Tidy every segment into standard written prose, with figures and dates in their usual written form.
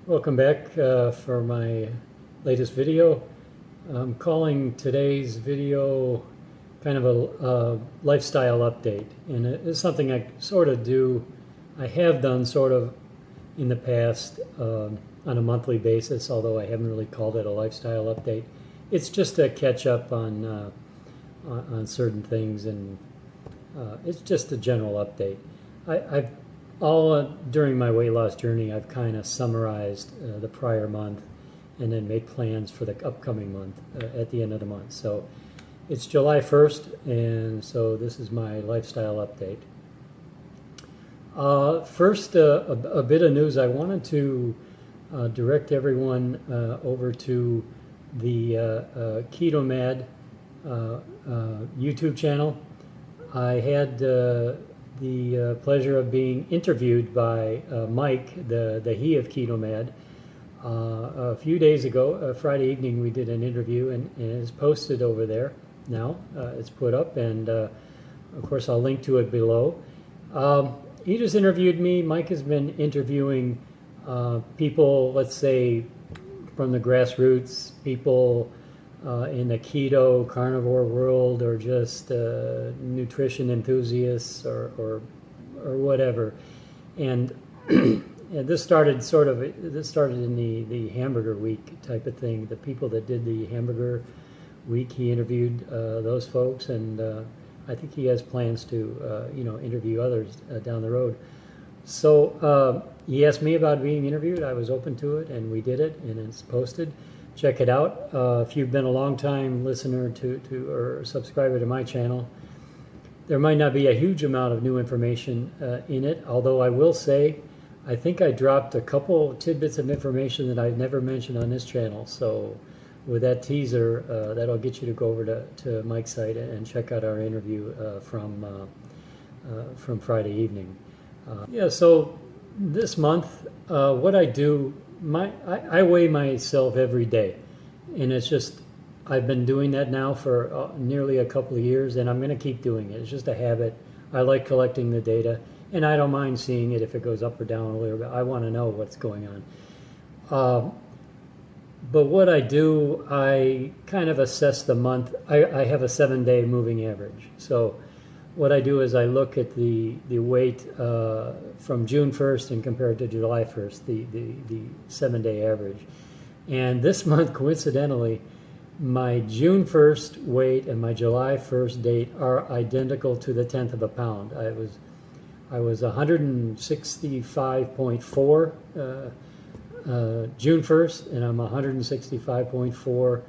Welcome back for my latest video. I'm calling today's video kind of a lifestyle update, and it's something I sort of do, I have done sort of in the past on a monthly basis, although I haven't really called it a lifestyle update. It's just to catch up on certain things, and it's just a general update. I've during my weight loss journey, I've kind of summarized the prior month and then made plans for the upcoming month at the end of the month. So it's July 1st, and so this is my lifestyle update. First, a bit of news. I wanted to direct everyone over to the KetOMAD YouTube channel. I had the pleasure of being interviewed by Mike, the he of KetOMAD. A few days ago, Friday evening, we did an interview, and it's posted over there now. It's put up, and of course I'll link to it below. He just interviewed me. Mike has been interviewing people, let's say, from the grassroots, people in the keto carnivore world, or just nutrition enthusiasts, or whatever. And this started in the hamburger week type of thing. The people that did the hamburger week, he interviewed those folks, and I think he has plans to interview others down the road. So he asked me about being interviewed. I was open to it, and we did it, and it's posted. Check it out. If you've been a long time listener to or subscriber to my channel, there might not be a huge amount of new information in it, although I will say I think I dropped a couple tidbits of information that I've never mentioned on this channel. So with that teaser, that'll get you to go over to Mike's site and check out our interview from Friday evening. So this month, what I do, I weigh myself every day, and it's just, I've been doing that now for nearly a couple of years, and I'm going to keep doing it. It's just a habit. I like collecting the data, and I don't mind seeing it if it goes up or down a little bit. I want to know what's going on. But what I do, I kind of assess the month. I have a 7-day moving average. So what I do is I look at the weight from June 1st and compare it to July 1st, the 7-day average. And this month, coincidentally, my June 1st weight and my July 1st date are identical to the 10th of a pound. I was 165.4 June 1st, and I'm 165.4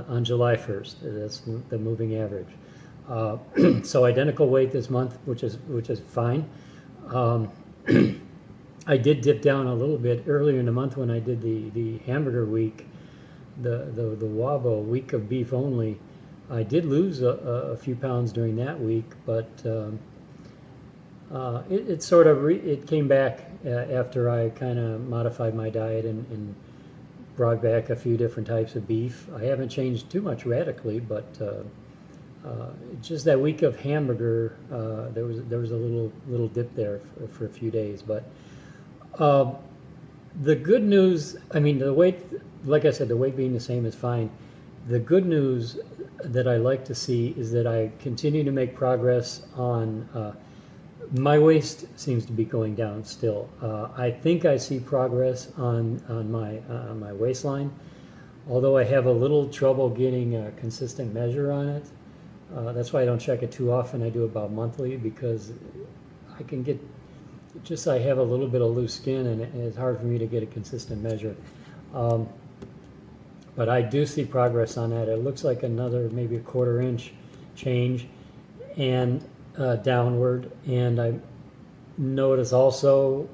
on July 1st. That's the moving average. So identical weight this month, which is fine. I did dip down a little bit earlier in the month when I did the hamburger week, the Wabo week of beef only. I did lose a few pounds during that week, but it came back after I kind of modified my diet and brought back a few different types of beef. I haven't changed too much radically, but just that week of hamburger, there was a little dip there for a few days. But the good news, I mean, the weight, like I said, the weight being the same is fine. The good news that I like to see is that I continue to make progress on my waist seems to be going down still. I think I see progress on my waistline, although I have a little trouble getting a consistent measure on it. That's why I don't check it too often. I do about monthly, because I can get, I have a little bit of loose skin, and it's hard for me to get a consistent measure. But I do see progress on that. It looks like another maybe a 1/4 inch change and downward. And I notice also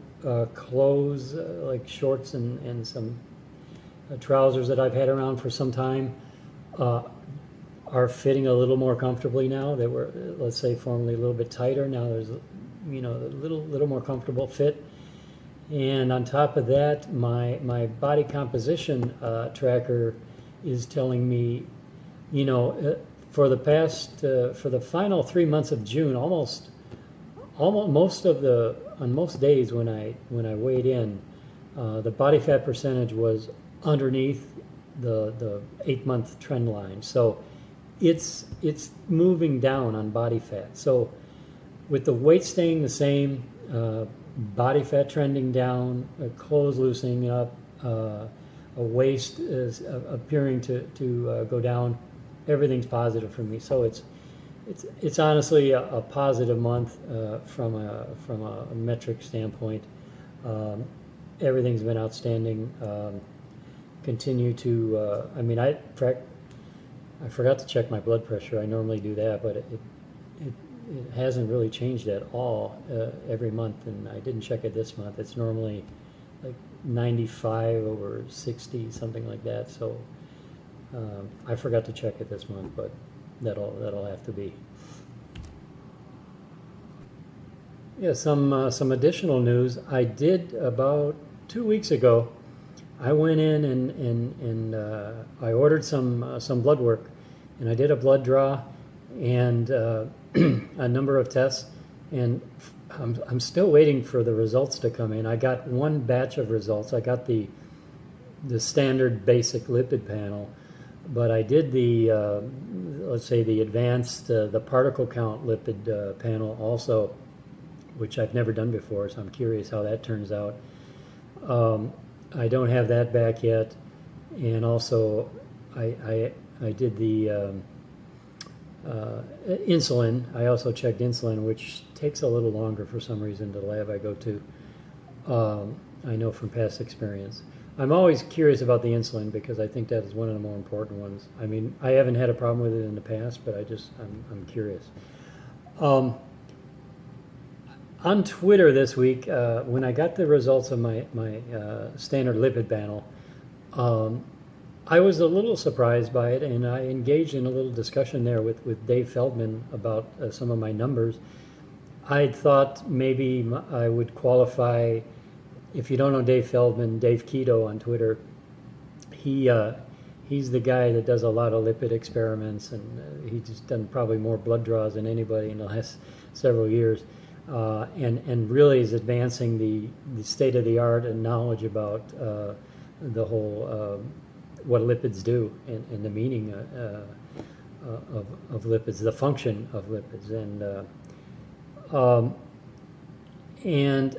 clothes like shorts and some trousers that I've had around for some time are fitting a little more comfortably now. They were, let's say, formerly a little bit tighter. Now there's a little more comfortable fit. And on top of that, my body composition tracker is telling me, for the final 3 months of June, almost on most days when I weighed in, The body fat percentage was underneath the 8-month trend line. So it's moving down on body fat. So with the weight staying the same, body fat trending down, clothes loosening up, a waist is appearing to go down, everything's positive for me. So it's honestly a positive month from a metric standpoint. Everything's been outstanding. Continue to, I forgot to check my blood pressure. I normally do that, but it hasn't really changed at all every month, and I didn't check it this month. It's normally like 95 over 60, something like that. So I forgot to check it this month, but that'll have to be. Yeah, some additional news. I did about 2 weeks ago. I went in and I ordered some blood work, and I did a blood draw and a number of tests, and I'm still waiting for the results to come in. I got one batch of results. I got the standard basic lipid panel, but I did the let's say the advanced the particle count lipid panel also, which I've never done before, so I'm curious how that turns out. I don't have that back yet, and also I did the insulin. I also checked insulin, which takes a little longer for some reason to the lab I go to. I know from past experience. I'm always curious about the insulin because I think that is one of the more important ones. I mean, I haven't had a problem with it in the past, but I'm curious. On Twitter this week, when I got the results of my standard lipid panel, I was a little surprised by it, and I engaged in a little discussion there with Dave Feldman about some of my numbers. I thought maybe I would qualify. If you don't know Dave Feldman, Dave Keto on Twitter, he's the guy that does a lot of lipid experiments, and he's just done probably more blood draws than anybody in the last several years. And really is advancing the state-of-the-art and knowledge about the whole what lipids do and the meaning of lipids, the function of lipids, and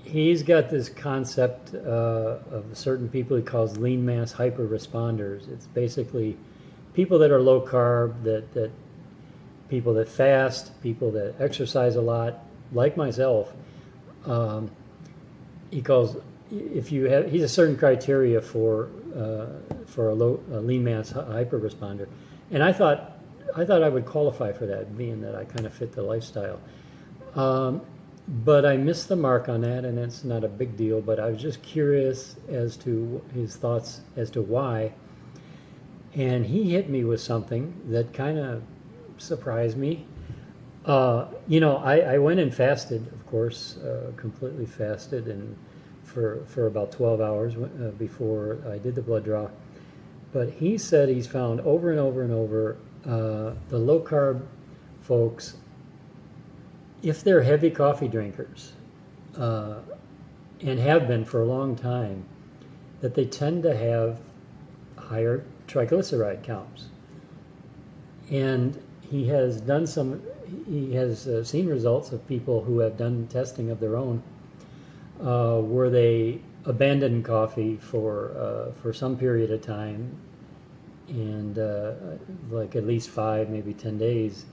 he's got this concept of certain people he calls lean mass hyper responders. It's basically people that are low carb, that people that fast, people that exercise a lot, like myself. He calls he's a certain criteria for a lean mass hyper responder, and I thought I would qualify for that, being that I kind of fit the lifestyle. But I missed the mark on that, and it's not a big deal. But I was just curious as to his thoughts as to why, and he hit me with something that kind of surprised me. I went and fasted, of course, completely fasted, and for about 12 hours before I did the blood draw. But he said he's found over and over and over the low carb folks, if they're heavy coffee drinkers, and have been for a long time, that they tend to have higher triglyceride counts. And he has seen results of people who have done testing of their own, where they abandoned coffee for some period of time, and like at least 5, maybe 10 days,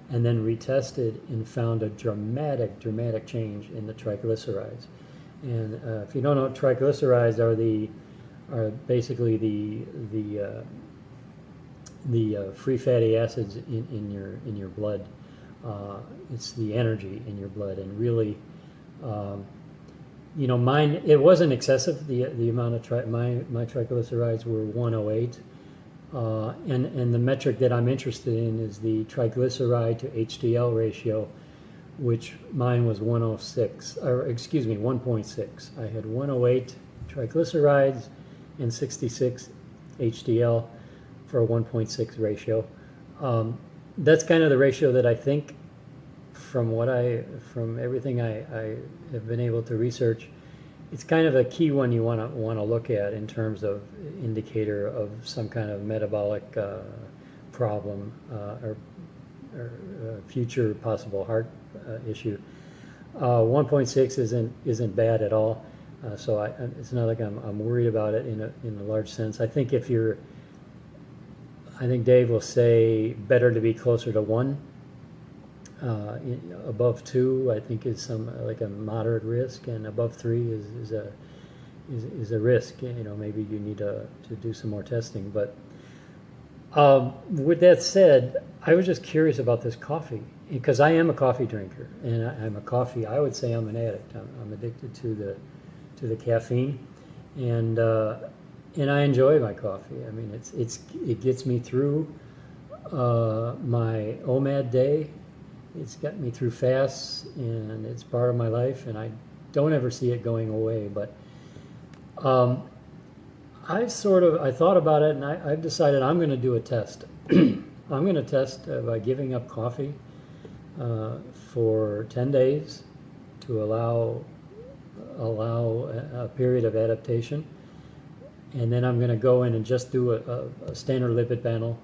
and then retested and found a dramatic change in the triglycerides. And if you don't know, triglycerides are basically the free fatty acids in your blood. It's the energy in your blood, and really, mine, it wasn't excessive. The amount of my triglycerides were 108, and the metric that I'm interested in is the triglyceride to HDL ratio, which mine was 106, or excuse me, 1.6. I had 108 triglycerides and 66 HDL for a 1.6 ratio. That's kind of the ratio that I think, from everything I have been able to research, it's kind of a key one you want to look at in terms of indicator of some kind of metabolic problem or future possible heart issue. 1.6 isn't bad at all, so it's not like I'm worried about it in a large sense. I think I think Dave will say better to be closer to 1. Above 2, I think, is like a moderate risk, and above 3 is a risk. Maybe you need to do some more testing. But with that said, I was just curious about this coffee, because I am a coffee drinker, and I would say I'm an addict. I'm addicted to the caffeine, and I enjoy my coffee. I mean, it gets me through my OMAD day. It's got me through fasts, and it's part of my life, and I don't ever see it going away. But I thought about it, and I've decided I'm going to do a test. I'm going to test by giving up coffee for 10 days to allow a period of adaptation, and then I'm going to go in and just do a standard lipid panel.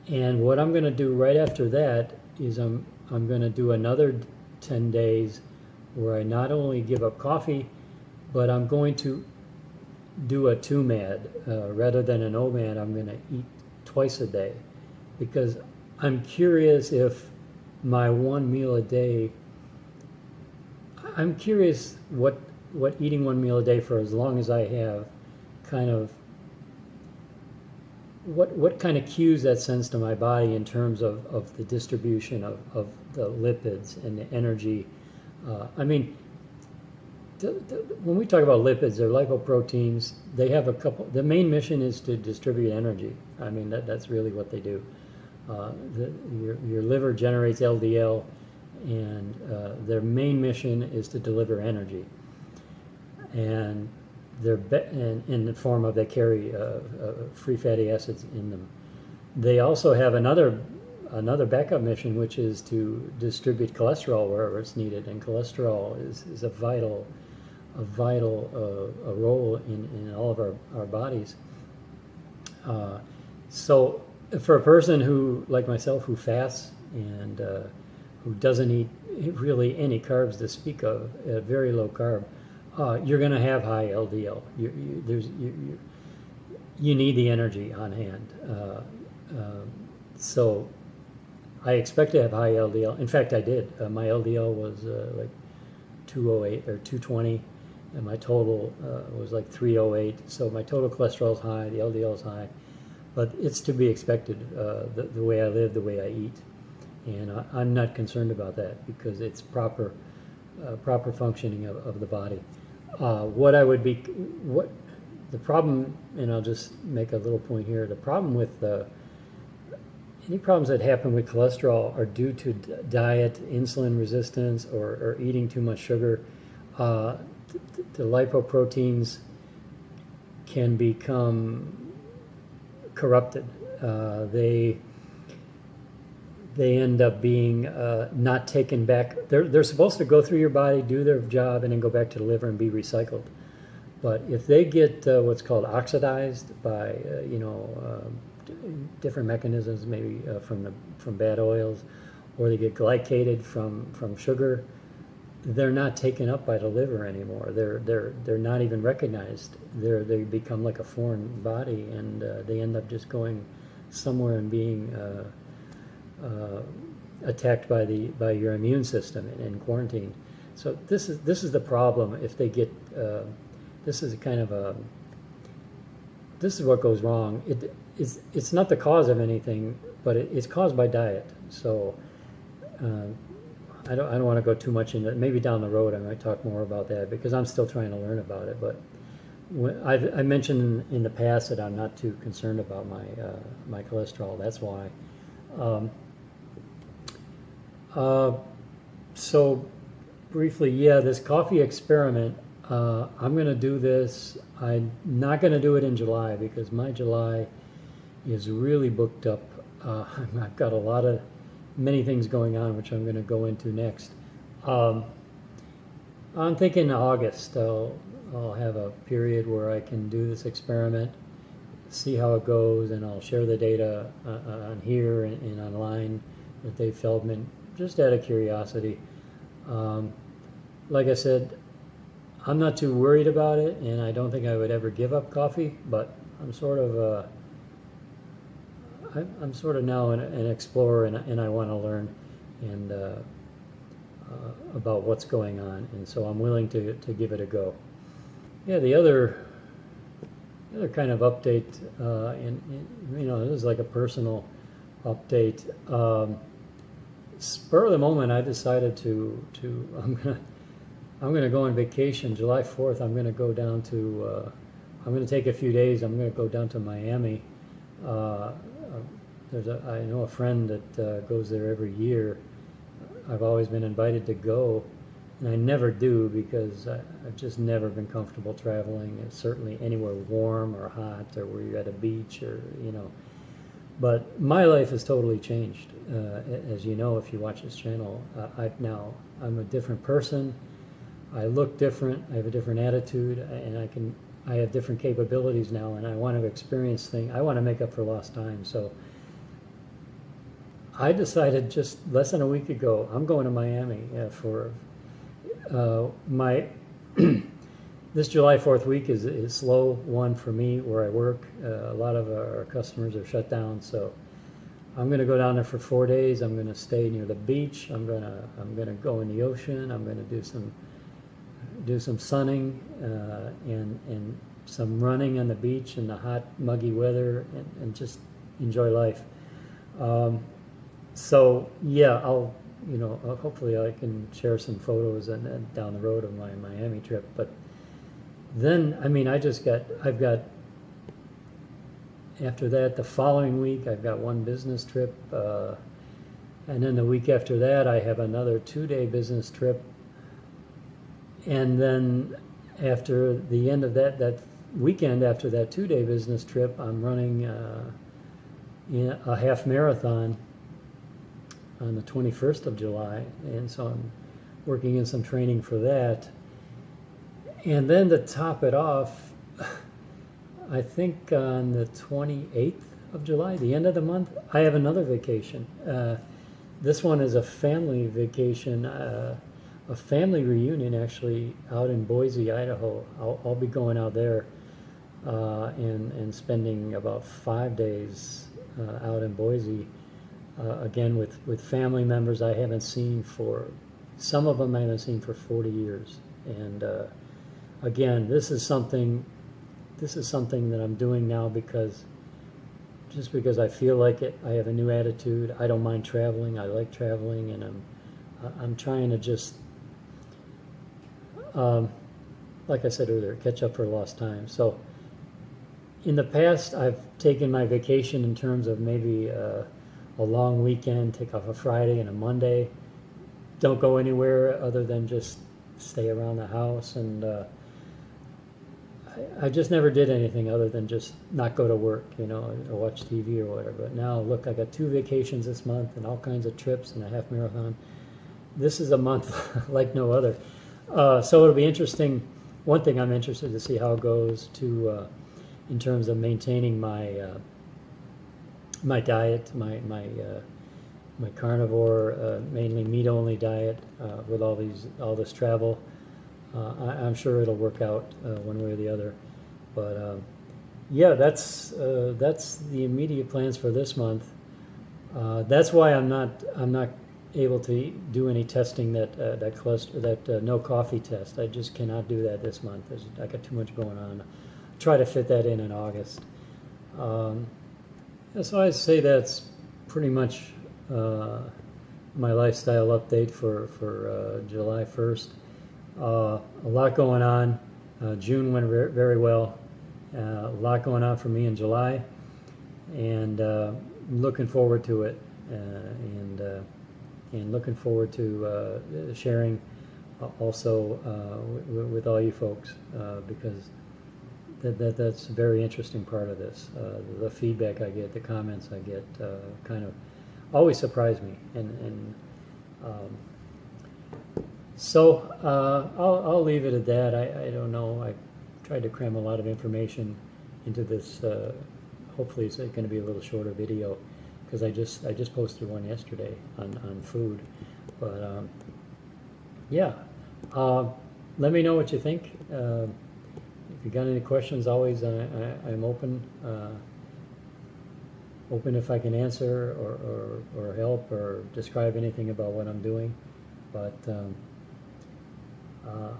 And what I'm going to do right after that is I'm going to do another 10 days where I not only give up coffee, but I'm going to do a KetOMAD. Rather than an OMAD, I'm going to eat twice a day, because I'm curious if my one meal a day, I'm curious what eating one meal a day for as long as I have kind of, what kind of cues that sends to my body in terms of the distribution of the lipids and the energy. I mean, when we talk about lipids, they're lipoproteins. They have the main mission is to distribute energy. I mean, that's really what they do. Your liver generates LDL, and their main mission is to deliver energy. And they're in the form of, they carry free fatty acids in them. They also have another backup mission, which is to distribute cholesterol wherever it's needed, and cholesterol is a vital role in all of our bodies. So for a person who, like myself, who fasts and who doesn't eat really any carbs to speak of, very low carb, you're going to have high LDL. You need the energy on hand. So I expect to have high LDL. In fact, I did. My LDL was like 208 or 220, and my total was like 308. So my total cholesterol is high, the LDL is high, but it's to be expected. The way I live, the way I eat, and I'm not concerned about that, because it's proper functioning of the body. What the problem, and I'll just make a little point here, the problem with any problems that happen with cholesterol are due to diet, insulin resistance, or eating too much sugar. The lipoproteins can become corrupted. They end up being not taken back. They're supposed to go through your body, do their job, and then go back to the liver and be recycled. But if they get what's called oxidized by different mechanisms, maybe from bad oils, or they get glycated from sugar, they're not taken up by the liver anymore. They're not even recognized. They become like a foreign body, and they end up just going somewhere and being attacked by your immune system and quarantined. So this is the problem. If they get this is what goes wrong. It's not the cause of anything, but it's caused by diet. So I don't want to go too much into it. Maybe down the road I might talk more about that, because I'm still trying to learn about it. But I mentioned in the past that I'm not too concerned about my cholesterol. That's why. So briefly, this coffee experiment, I'm going to do this. I'm not going to do it in July, because my July is really booked up. I've got many things going on, which I'm going to go into next. I'm thinking August. I'll have a period where I can do this experiment, see how it goes, and I'll share the data on here and online with Dave Feldman, just out of curiosity. Like I said, I'm not too worried about it, and I don't think I would ever give up coffee, but I'm sort of I'm sort of now an explorer, and I want to learn and about what's going on, and so I'm willing to give it a go. Yeah, the other kind of update, and you know, this is like a personal update. Spur of the moment, I decided to I'm gonna go on vacation July 4th. I'm gonna go down to I'm gonna take a few days. I'm gonna go down to Miami. I know a friend that goes there every year. I've always been invited to go, and I never do because I've just never been comfortable traveling. It's certainly anywhere warm or hot or where you're at a beach or, you know. But my life has totally changed. As you know, if you watch this channel, I'm a different person. I look different. I have a different attitude, and I have different capabilities now, and I want to experience things. I want to make up for lost time. So I decided just less than a week ago, I'm going to Miami for my this July 4th week is a slow one for me where I work. A lot of our customers are shut down, so I'm going to go down there for 4 days. I'm going to stay near the beach. I'm going to go in the ocean. I'm going to do some sunning and some running on the beach in the hot, muggy weather, and just enjoy life. So yeah, hopefully I can share some photos and down the road of my Miami trip. But then, I mean, I've got after that, the following week, I've got one business trip, and then the week after that, I have another 2-day business trip. And then after the end of that weekend, after that 2-day business trip, I'm running a half marathon on the 21st of July, and so I'm working in some training for that. And then to top it off, I think on the 28th of July, the end of the month, I have another vacation. This one is a family vacation, a family reunion actually out in Boise, Idaho. I'll be going out there and spending about 5 days out in Boise. Again, with family members I haven't seen some of them I haven't seen for 40 years. And again, this is something that I'm doing now because I feel like it. I have a new attitude. I don't mind traveling. I like traveling, and I'm trying to just, like I said earlier, catch up for lost time. So in the past, I've taken my vacation in terms of maybe a long weekend, take off a Friday and a Monday, don't go anywhere other than just stay around the house, and I just never did anything other than just not go to work, or watch TV or whatever. But now, look, I got 2 vacations this month and all kinds of trips and a half marathon. This is a month like no other. So it'll be interesting. One thing I'm interested to see how it goes in terms of maintaining my my diet, my carnivore, mainly meat-only diet with all this travel. I'm sure it'll work out one way or the other. But yeah, that's the immediate plans for this month. That's why I'm not able to do any testing that no coffee test. I just cannot do that this month. I got too much going on. Try to fit that in August. So I say that's pretty much my lifestyle update for July 1st. A lot going on. June went very well. A lot going on for me in July, and looking forward to it, and looking forward to sharing also with all you folks, because that's a very interesting part of this. The feedback I get, the comments I get, kind of always surprise me, and So I'll leave it at that. I don't know. I tried to cram a lot of information into this. Hopefully, it's going to be a little shorter video because I just posted one yesterday on food. But yeah, let me know what you think. If you got any questions, always I'm open. Open if I can answer or help or describe anything about what I'm doing. But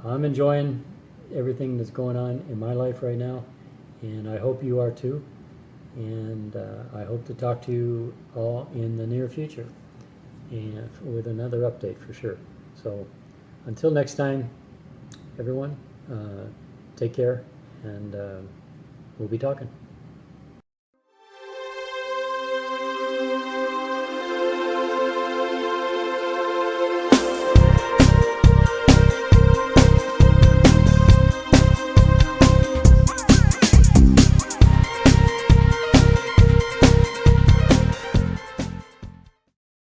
I'm enjoying everything that's going on in my life right now, and I hope you are too. And I hope to talk to you all in the near future and with another update for sure. So until next time, everyone, take care, and we'll be talking.